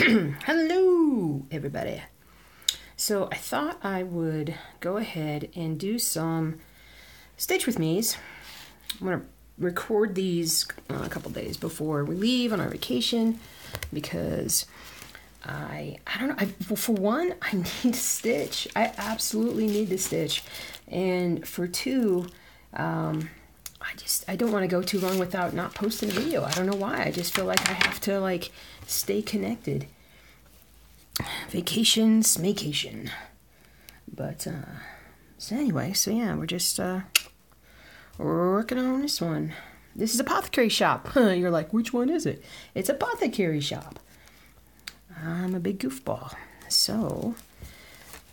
Hello, everybody. So I thought I would go ahead and do some stitch with me's. I'm going to record these a couple days before we leave on our vacation because I don't know. Well, for one, I need to stitch. I absolutely need to stitch. And for two, I don't want to go too long without not posting a video. I don't know why. I just feel like I have to stay connected. Vacation. But so anyway, so yeah, we're just working on this one. This is Apothecary Shop. You're like, which one is it? It's Apothecary Shop. I'm a big goofball. So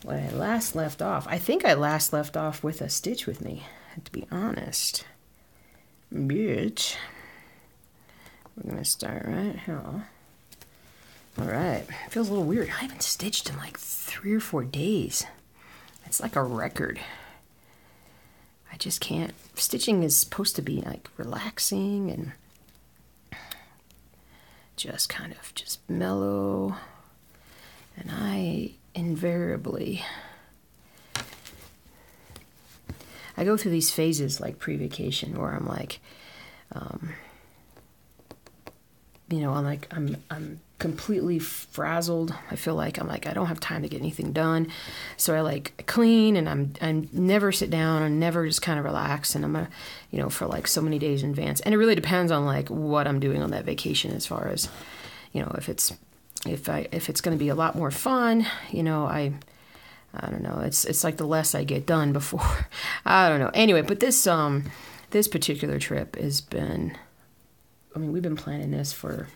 when I last left off, I think I last left off with a stitch with me, to be honest. But we're gonna start right here. Alright, feels a little weird. I haven't stitched in like 3 or 4 days. It's like a record. I just can't. Stitching is supposed to be like relaxing and just kind of just mellow. And I invariably, I go through these phases like pre-vacation where I'm like, you know, I'm completely frazzled. I feel like I don't have time to get anything done. So I clean and I never sit down and never just kind of relax. And I'm you know, for like so many days in advance. And it really depends on like what I'm doing on that vacation as far as, you know, if it's going to be a lot more fun, you know, I don't know. It's like the less I get done before. I don't know. Anyway, but this particular trip has been, I mean, we've been planning this for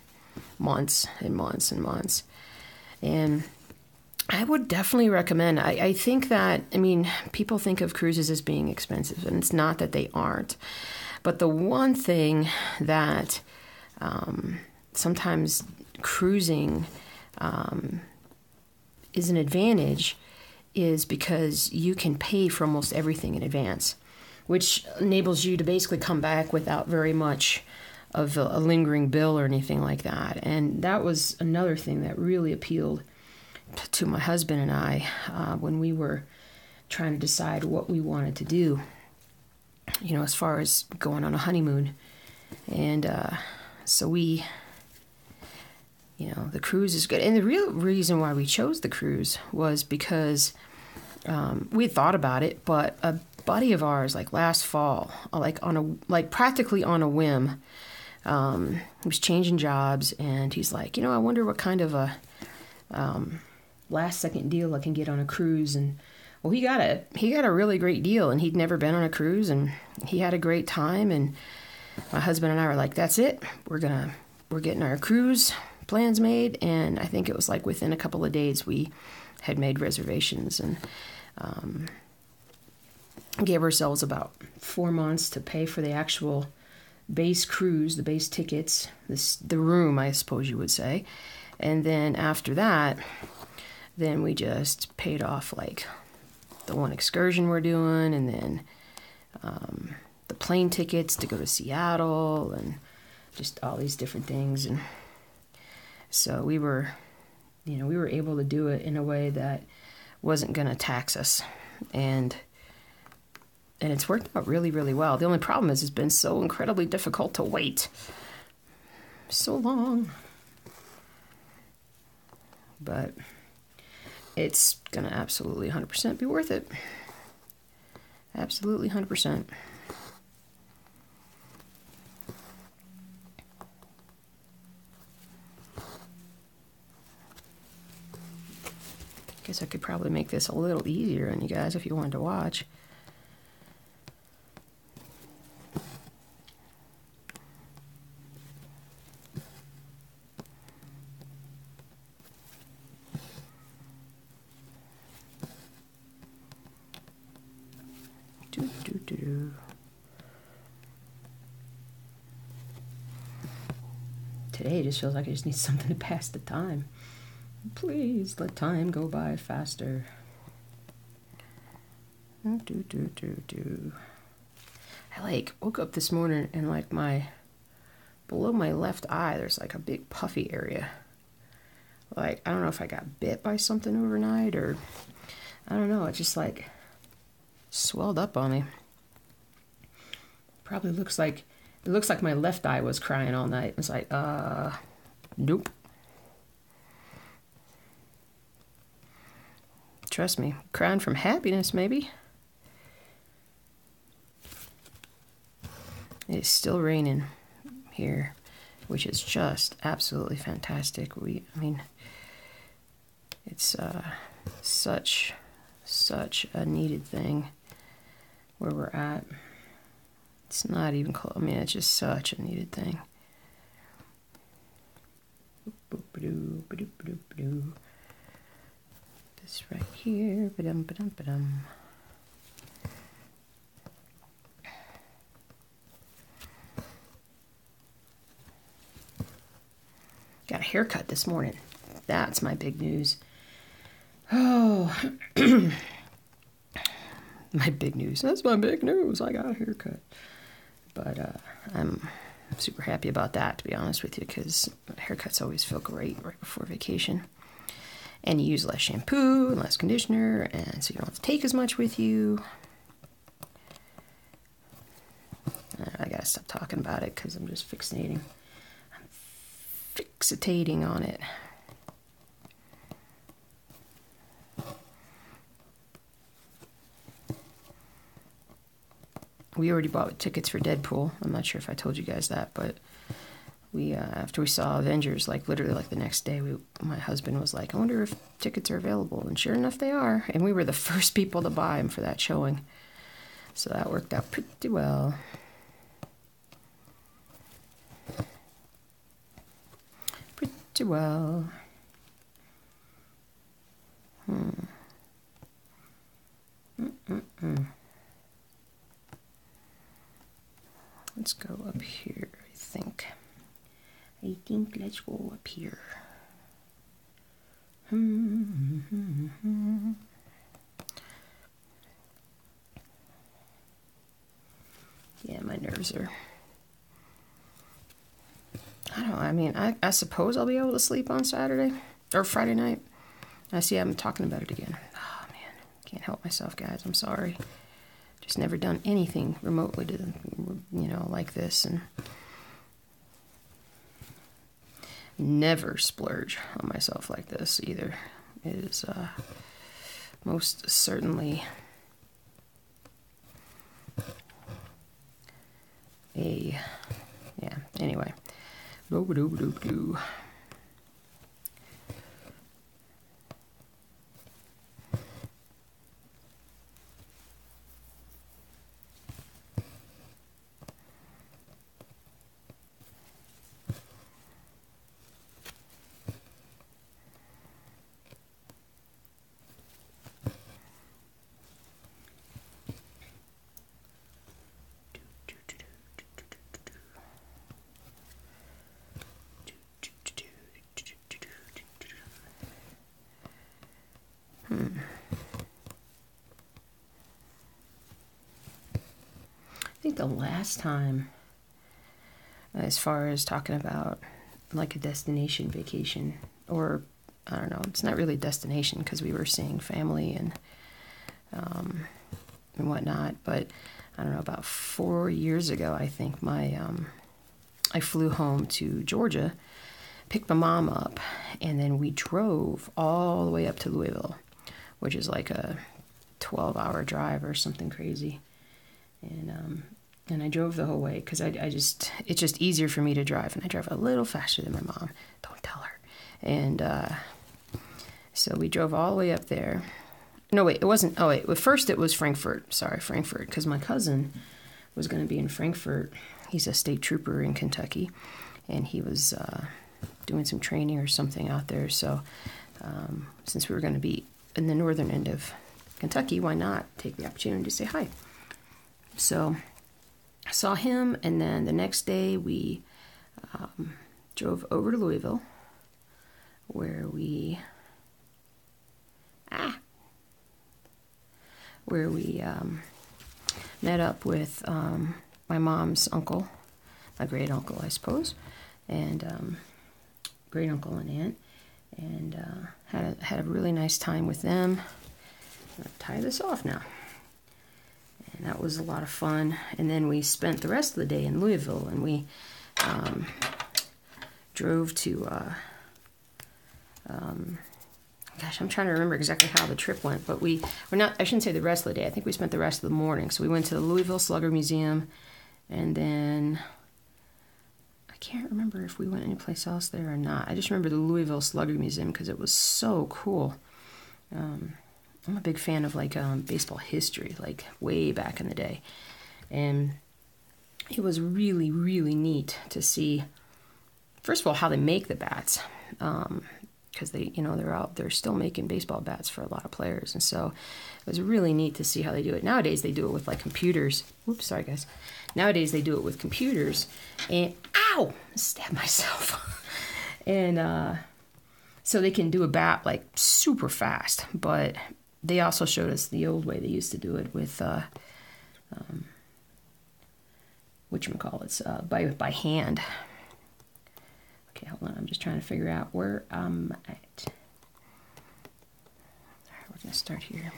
months and months and months. And I would definitely recommend, I think that, I mean, people think of cruises as being expensive, and it's not that they aren't. But the one thing that sometimes cruising is an advantage is because you can pay for almost everything in advance, which enables you to basically come back without very much of a lingering bill or anything like that. And that was another thing that really appealed to my husband and I when we were trying to decide what we wanted to do, you know, as far as going on a honeymoon. And so we, you know, the cruise is good. And the real reason why we chose the cruise was because we had thought about it, but a buddy of ours, like last fall, practically on a whim, he was changing jobs, and he's like, you know, I wonder what kind of a last second deal I can get on a cruise. And well, he got a really great deal, and he'd never been on a cruise, and he had a great time. And my husband and I were like, that's it, we're getting our cruise plans made. And I think it was like within a couple of days we had made reservations, and gave ourselves about 4 months to pay for the actual base cruise, the base tickets, the room, I suppose you would say. And then after that, then we just paid off like the one excursion we're doing, and then the plane tickets to go to Seattle, and just all these different things. And so we were able to do it in a way that wasn't going to tax us. And it's worked out really, really well. The only problem is it's been so incredibly difficult to wait so long. But it's going to absolutely 100% be worth it. Absolutely 100%. Guess I could probably make this a little easier on you guys if you wanted to watch. Today it just feels like I just need something to pass the time. Please let time go by faster. I woke up this morning and below my left eye there's like a big puffy area. like, I don't know if I got bit by something overnight or I don't know. It just like swelled up on me. Probably looks like, it looks like my left eye was crying all night. It's like, nope. Trust me, crying from happiness maybe. It's still raining here, which is just absolutely fantastic. I mean, it's such a needed thing where we're at. It's not even close. I mean, it's just such a needed thing. This right here. Ba-dum, ba-dum, ba-dum. Got a haircut this morning. That's my big news. Oh, my big news. That's my big news. I got a haircut. But I'm super happy about that, to be honest with you, because haircuts always feel great right before vacation. And you use less shampoo and less conditioner, and so you don't have to take as much with you. I gotta stop talking about it because I'm just fixating on it. We already bought tickets for Deadpool. I'm not sure if I told you guys that, but we after we saw Avengers, like literally like the next day, my husband was like, I wonder if tickets are available, and sure enough they are, and we were the first people to buy them for that showing, so that worked out pretty well. Pretty well. Let's go up here, I think. Let's go up here. Yeah, my nerves are... I suppose I'll be able to sleep on Saturday or Friday night. I see I'm talking about it again. Oh man, can't help myself, guys. I'm sorry. Just never done anything remotely to, like this, and never splurge on myself like this either. It is most certainly anyway. Doo-ba-doo-ba-doo-ba-doo. I think the last time, as far as talking about like a destination vacation, or I don't know, it's not really a destination because we were seeing family and whatnot, but I don't know, about 4 years ago, I think I flew home to Georgia, picked my mom up, and then we drove all the way up to Louisville, which is like a 12-hour drive or something crazy. And I drove the whole way because it's just easier for me to drive, and I drive a little faster than my mom. Don't tell her. And so we drove all the way up there. No, wait, it wasn't. Oh, wait. First it was Frankfurt. Sorry, Frankfurt, because my cousin was going to be in Frankfurt. He's a state trooper in Kentucky, and he was doing some training or something out there. So since we were going to be in the northern end of Kentucky, why not take the opportunity to say hi? So I saw him, and then the next day we drove over to Louisville, where we met up with my mom's uncle, my great uncle, I suppose, and great uncle and aunt, and had a really nice time with them. I'm gonna tie this off now. And that was a lot of fun. And then we spent the rest of the day in Louisville, and we drove to, gosh, I'm trying to remember exactly how the trip went, but we're not, I shouldn't say the rest of the day. I think we spent the rest of the morning. So we went to the Louisville Slugger Museum, and then I can't remember if we went anyplace else there or not. I just remember the Louisville Slugger Museum because it was so cool. I'm a big fan of like baseball history, like way back in the day. And it was really, really neat to see, first of all, how they make the bats. Because they, you know, they're still making baseball bats for a lot of players. And so it was really neat to see how they do it. Nowadays they do it with like computers. Oops, sorry guys. Nowadays they do it with computers. And ow, I stabbed myself. And so they can do a bat like super fast, but they also showed us the old way they used to do it with whatchamacallits, by hand. Okay, hold on, I'm just trying to figure out where I'm at. All right, we're gonna start here.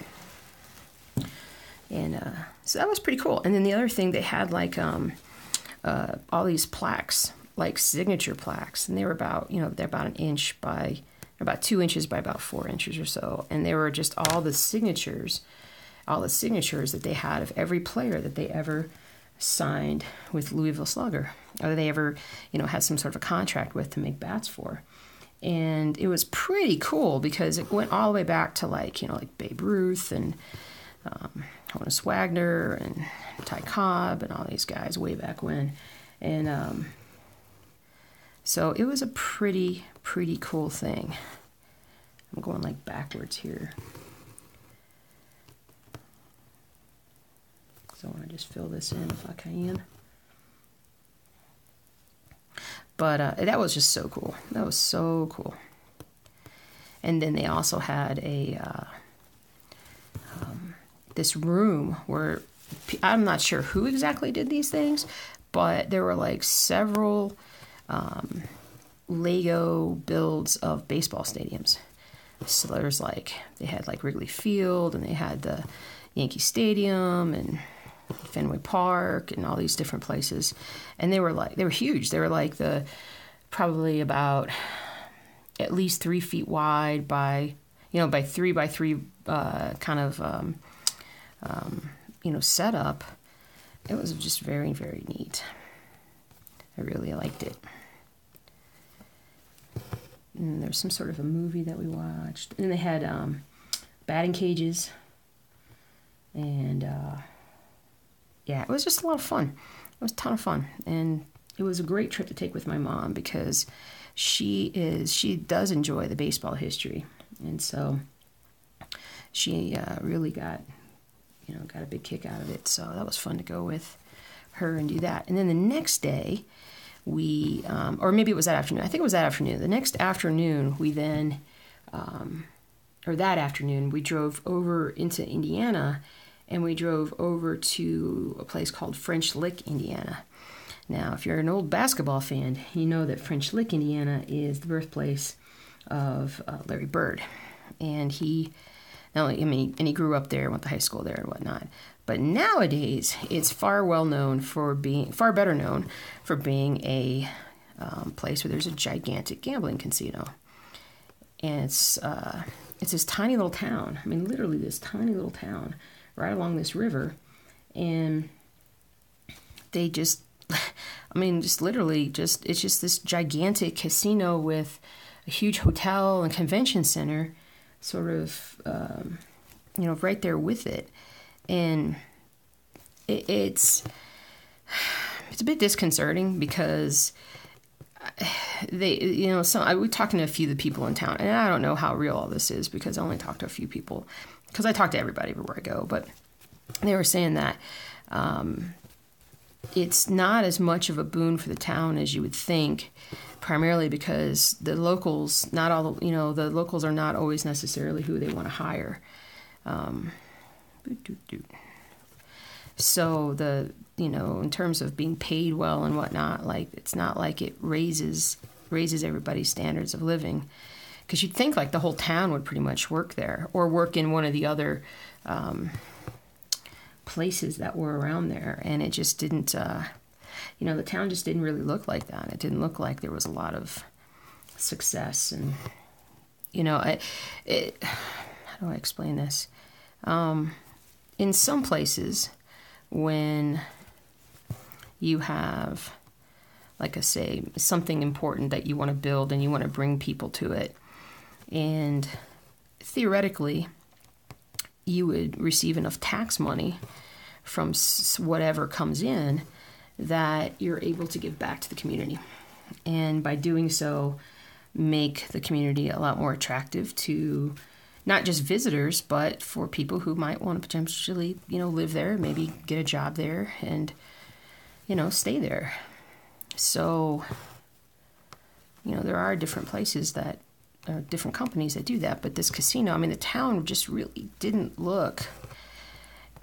And so that was pretty cool. And then the other thing, they had like all these plaques, like signature plaques, and they were about, you know, they're about an inch by about 2 inches by about 4 inches or so. And they were just all the signatures that they had of every player that they ever signed with Louisville Slugger, or that they ever, you know, had some sort of a contract with to make bats for. And it was pretty cool because it went all the way back to like, you know, like Babe Ruth and Honus Wagner and Ty Cobb and all these guys way back when. And so it was a pretty cool thing. I'm going like backwards here. So I want to just fill this in if I can. But that was just so cool. That was so cool. And then they also had a this room where, I'm not sure who exactly did these things, but there were like several Lego builds of baseball stadiums. So there's like, they had like Wrigley Field, and they had the Yankee Stadium and Fenway Park and all these different places. And they were huge. They were like probably about at least 3 feet wide by 3 by 3 kind of, setup. It was just very, very neat. I really liked it. And there's some sort of a movie that we watched. And they had batting cages. And yeah, it was just a lot of fun. It was a ton of fun. And it was a great trip to take with my mom because she does enjoy the baseball history. And so she really got a big kick out of it. So that was fun to go with her and do that. And then the next day, we, or maybe it was that afternoon. I think it was that afternoon. The next afternoon, we then, that afternoon, we drove over into Indiana, and we drove over to a place called French Lick, Indiana. Now, if you're an old basketball fan, you know that French Lick, Indiana is the birthplace of Larry Bird. And he grew up there, went to high school there and whatnot. But nowadays, it's far better known for being a place where there's a gigantic gambling casino. And it's this tiny little town. I mean, literally this tiny little town right along this river. And they it's just this gigantic casino with a huge hotel and convention center sort of, right there with it. And it's a bit disconcerting because we talking to a few of the people in town, and I don't know how real all this is because I only talked to a few people because I talk to everybody everywhere I go, but they were saying that it's not as much of a boon for the town as you would think, primarily because the locals are not always necessarily who they want to hire. So in terms of being paid well and whatnot, like it's not like it raises everybody's standards of living. because you'd think like the whole town would pretty much work there or work in one of the other places that were around there, and it just didn't. You know, the town just didn't really look like that. It didn't look like there was a lot of success, and you know, how do I explain this? In some places, when you have, like I say, something important that you want to build and you want to bring people to it, and theoretically, you would receive enough tax money from whatever comes in that you're able to give back to the community. And by doing so, make the community a lot more attractive to not just visitors, but for people who might want to potentially, you know, live there, maybe get a job there and, you know, stay there. So, you know, there are different places that, different companies that do that, but this casino, I mean, the town just really didn't look,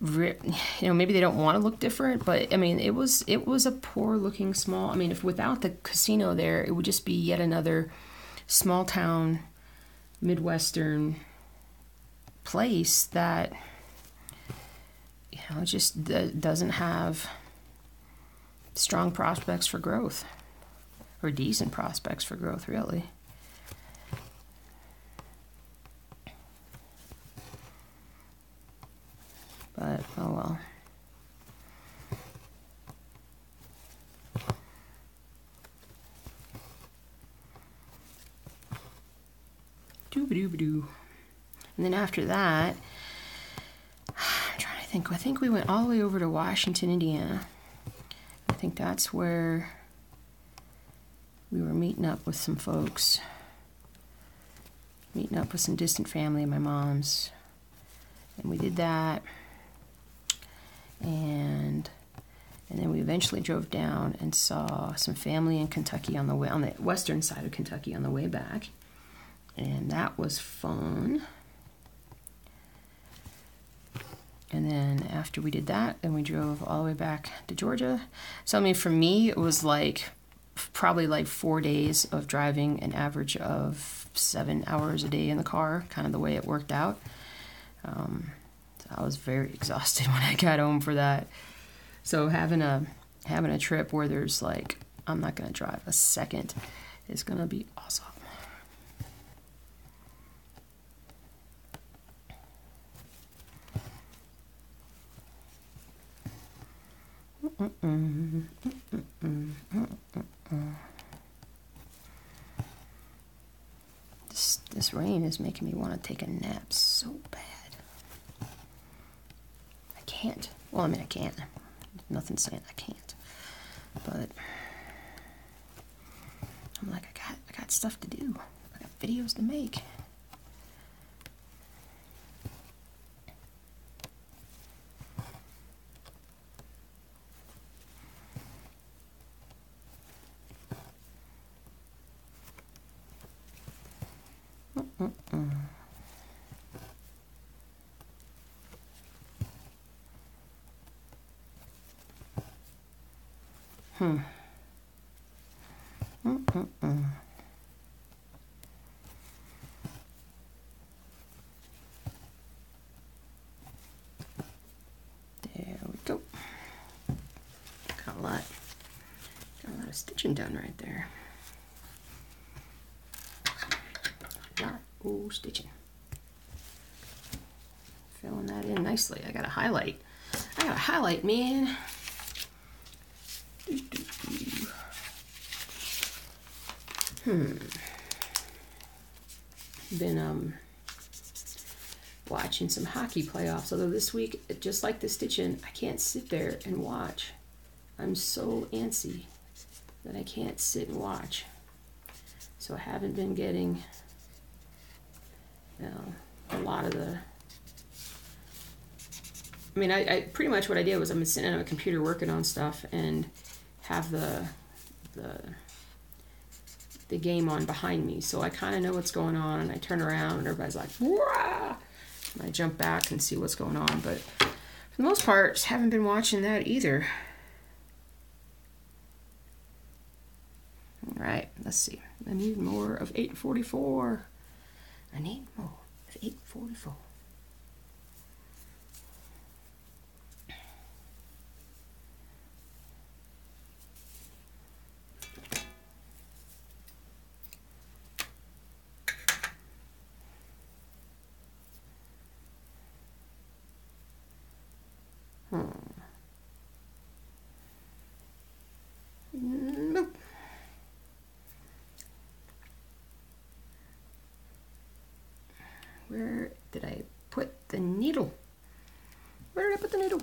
you know, maybe they don't want to look different, but I mean, it was a poor looking small, I mean, if without the casino there, it would just be yet another small town, Midwestern place that, you know, just doesn't have strong prospects for growth, or decent prospects for growth, really. But, oh well. Doo-ba-doo-ba-doo. And then after that, I'm trying to think. I think we went all the way over to Washington, Indiana. I think that's where we were meeting up with some folks. Meeting up with some distant family of my mom's. And we did that. And then we eventually drove down and saw some family in Kentucky on the way, on the western side of Kentucky on the way back. And that was fun. And then after we did that, then we drove all the way back to Georgia. So, I mean, for me, it was like probably like 4 days of driving, an average of 7 hours a day in the car, kind of the way it worked out. I was very exhausted when I got home for that. So having a trip where there's like, I'm not going to drive a second is going to be awesome. This rain is making me want to take a nap so bad. I can't. Well, I mean, I can't. Nothing's saying I can't. But I'm like, I got stuff to do. I got videos to make. There we go. Got a lot of stitching done right there. A lot of stitching. Filling that in nicely. I got a highlight. Man. Been watching some hockey playoffs, although this week, just like the stitching, I can't sit there and watch. I'm so antsy that I can't sit and watch. So I haven't been getting, you know, a lot of the, I mean, I pretty much what I did was I'm sitting at a computer working on stuff and have the game on behind me, so I kind of know what's going on, and I turn around and everybody's like, "Wah!" And I jump back and see what's going on, but for the most part, just haven't been watching that either. All right, let's see. I need more of 844. I need more. It's 8:44. Nope. Where did I put the needle? Where did I put the needle?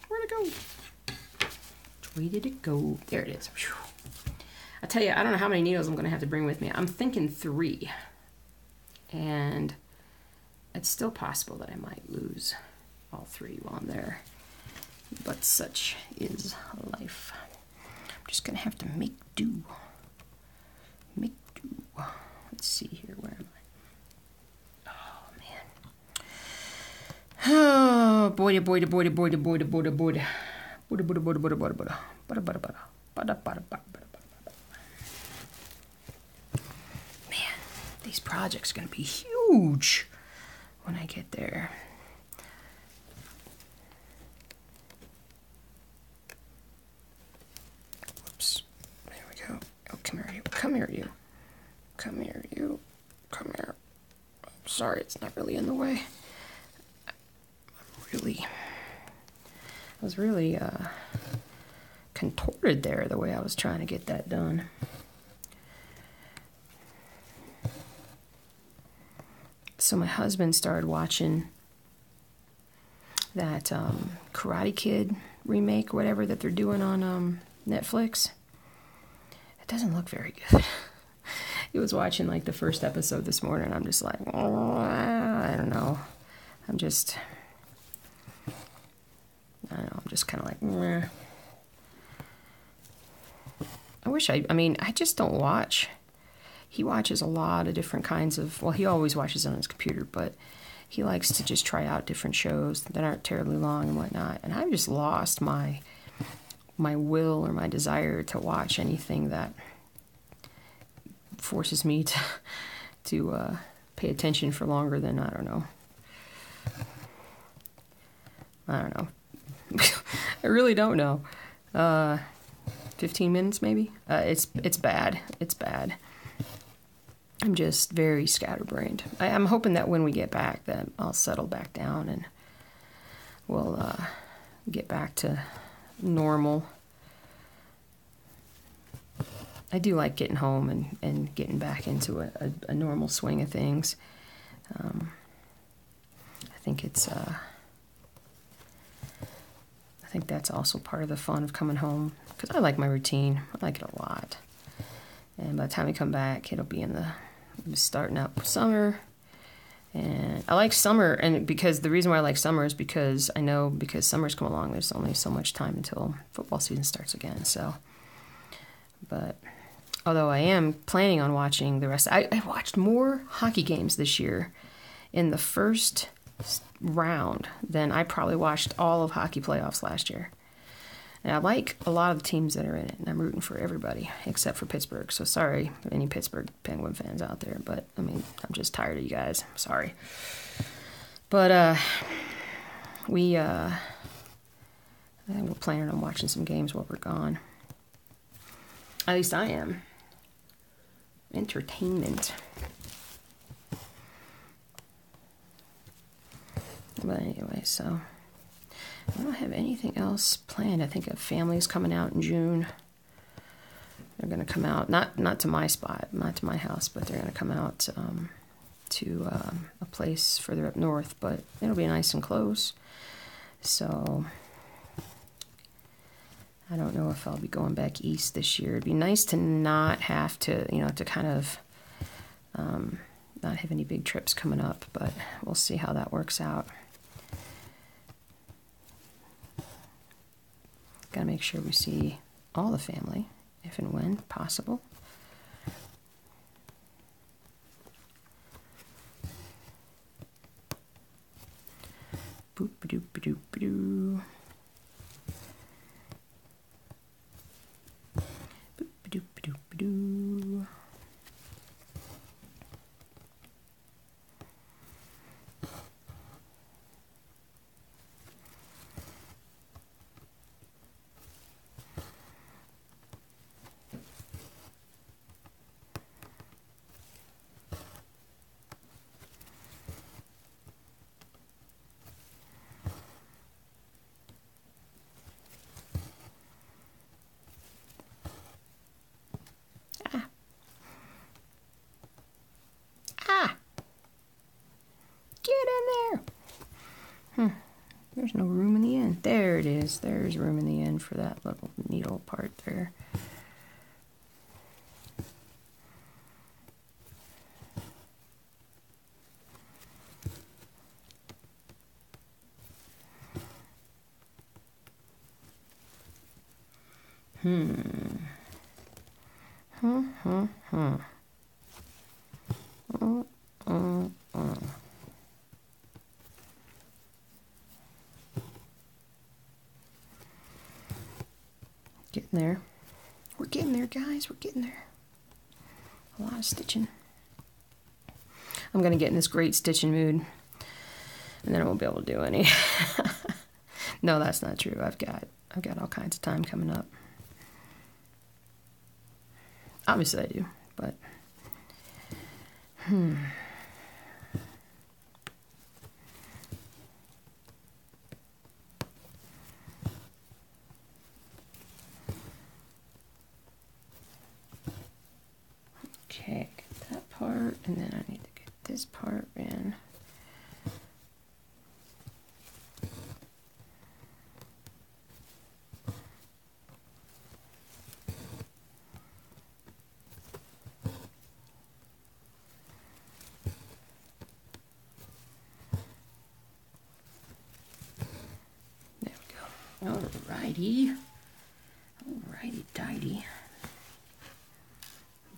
Where'd it go? Where did it go? There it is. Whew. I tell you, I don't know how many needles I'm going to have to bring with me. I'm thinking 3. And it's still possible that I might lose all 3 while I'm there. But such is life. I'm just going to have to make do. Make do. Let's see here. Where am I? Oh, man. Oh, boy, boy, boy, boy, boy, boy, boy, boy. Man, these projects are going to be huge when I get there. Whoops. There we go. Oh, come here, you. Come here, you. Come here, you. Come here. Sorry, it's not really in the way. I was really contorted there the way I was trying to get that done. So my husband started watching that Karate Kid remake or whatever that they're doing on Netflix. It doesn't look very good. He was watching like the first episode this morning, and I'm just like, oh, I don't know. I'm just kind of like, meh. I just don't watch. He watches a lot of different kinds of, well, he always watches on his computer, but he likes to just try out different shows that aren't terribly long and whatnot. And I've just lost my will or my desire to watch anything that forces me to pay attention for longer than, I don't know. I really don't know. 15 minutes maybe? It's bad. It's bad. I'm just very scatterbrained. I'm hoping that when we get back that I'll settle back down and we'll get back to normal. I do like getting home and getting back into a normal swing of things. I think that's also part of the fun of coming home, because I like my routine. I like it a lot. And by the time we come back, it'll be starting up summer. And I like summer, and because the reason why I like summer is because I know because summer's come along, there's only so much time until football season starts again. So, but although I am planning on watching the rest, I watched more hockey games this year in the first round than I probably watched all of hockey playoffs last year. And I like a lot of the teams that are in it, and I'm rooting for everybody except for Pittsburgh. So sorry, any Pittsburgh Penguin fans out there, but I mean, I'm just tired of you guys. Sorry. But we're planning on watching some games while we're gone. At least I am. Entertainment. But anyway, so I don't have anything else planned. I think a family's coming out in June. They're going to come out, not to my spot, not to my house, but they're going to come out to a place further up north. But it'll be nice and close. So I don't know if I'll be going back east this year. It'd be nice to not have to, to kind of not have any big trips coming up. But we'll see how that works out. Got to make sure we see all the family, if and when possible. Boop ba doop ba doop ba doo. Boop ba doop ba doop ba doo. There's no room in the end. There it is. There's room in the end for that little needle part there. Getting there. We're getting there, guys. We're getting there. A lot of stitching. I'm going to get in this great stitching mood, and then I won't be able to do any. No, that's not true. I've got all kinds of time coming up. Obviously I do, but okay, get that part, and then I need to get this part in. Alrighty. Alrighty, tidy.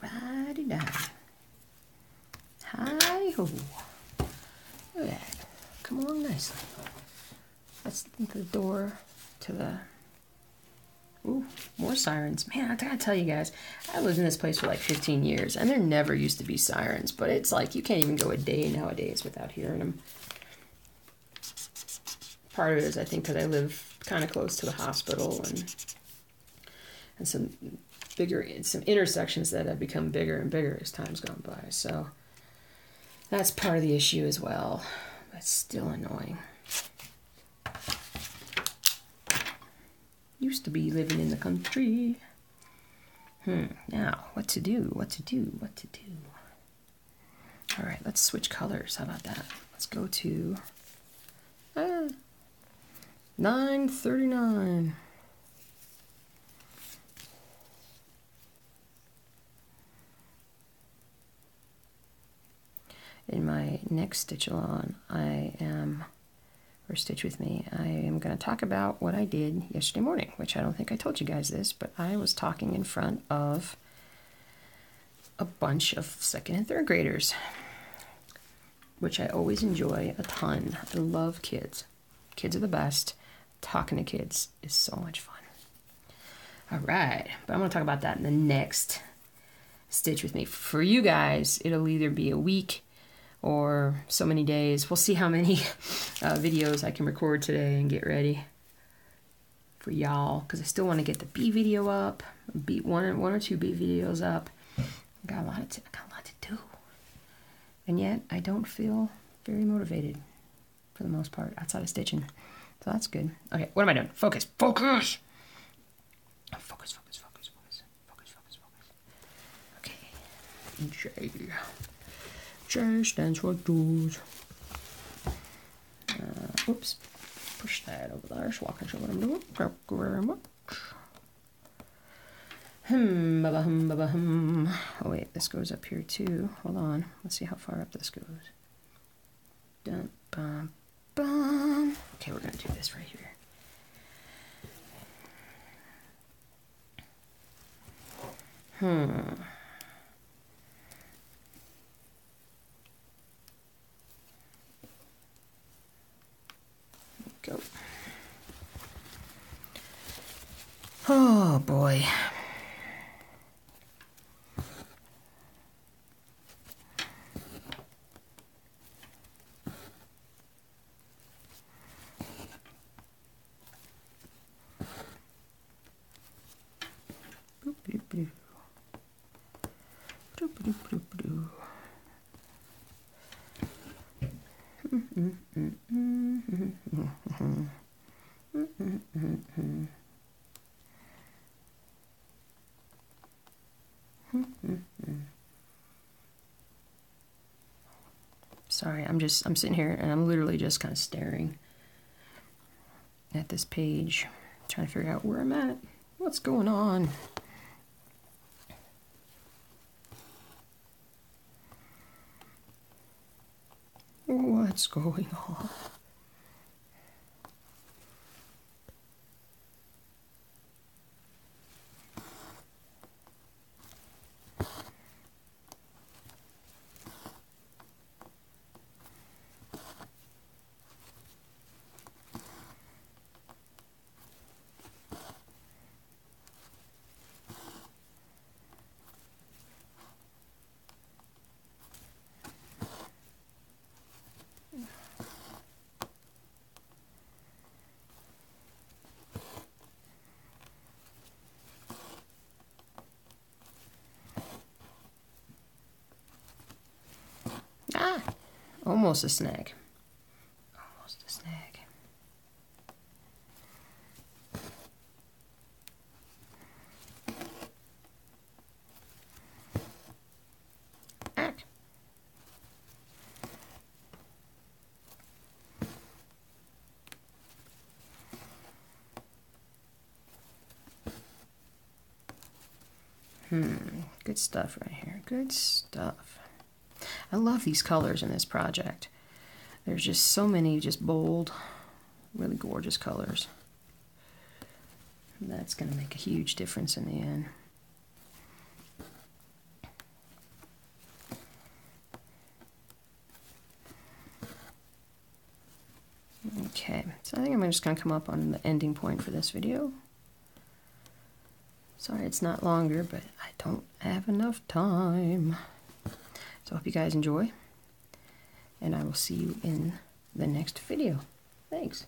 Righty, tidy. Hi ho. Look at that. Come along nicely. That's the door to the. Ooh, more sirens. Man, I gotta tell you guys, I lived in this place for like 15 years, and there never used to be sirens, but it's like you can't even go a day nowadays without hearing them. Part of it is, I think, because I live kind of close to the hospital and some intersections that have become bigger and bigger as time's gone by. So that's part of the issue as well. But still annoying. Used to be living in the country. Now, what to do? What to do? What to do? All right, let's switch colors. How about that? Let's go to 939. In my next stitch along, or stitch with me, I am going to talk about what I did yesterday morning, which I don't think I told you guys this, but I was talking in front of a bunch of second and third graders, which I always enjoy a ton. I love kids. Kids are the best. Talking to kids is so much fun. All right, but I'm going to talk about that in the next stitch with me. For you guys, it'll either be a week or so many days. We'll see how many videos I can record today and get ready for y'all, because I still want to get the B video up, one or two B videos up. I got a lot to do, and yet I don't feel very motivated for the most part outside of stitching. So that's good. Okay, what am I doing? Focus. Focus! Focus, focus, focus, focus. Focus, focus, focus. Okay. J. J stands for Jules. Oops. Push that over there so I can show what I'm doing. Thank you very much. Oh wait, this goes up here too. Hold on. Let's see how far up this goes. Dun, bum, bum. Okay, we're going to do this right here. Go. Oh boy. Sorry, I'm sitting here and I'm literally just kind of staring at this page, trying to figure out where I'm at. What's going on? What's going on? Ah, almost a snag. Almost a snag. Ah. Good stuff right here. Good stuff. I love these colors in this project. There's just so many just bold, really gorgeous colors. That's going to make a huge difference in the end. Okay, so I think I'm just going to come up on the ending point for this video. Sorry it's not longer, but I don't have enough time. So I hope you guys enjoy, and I will see you in the next video. Thanks.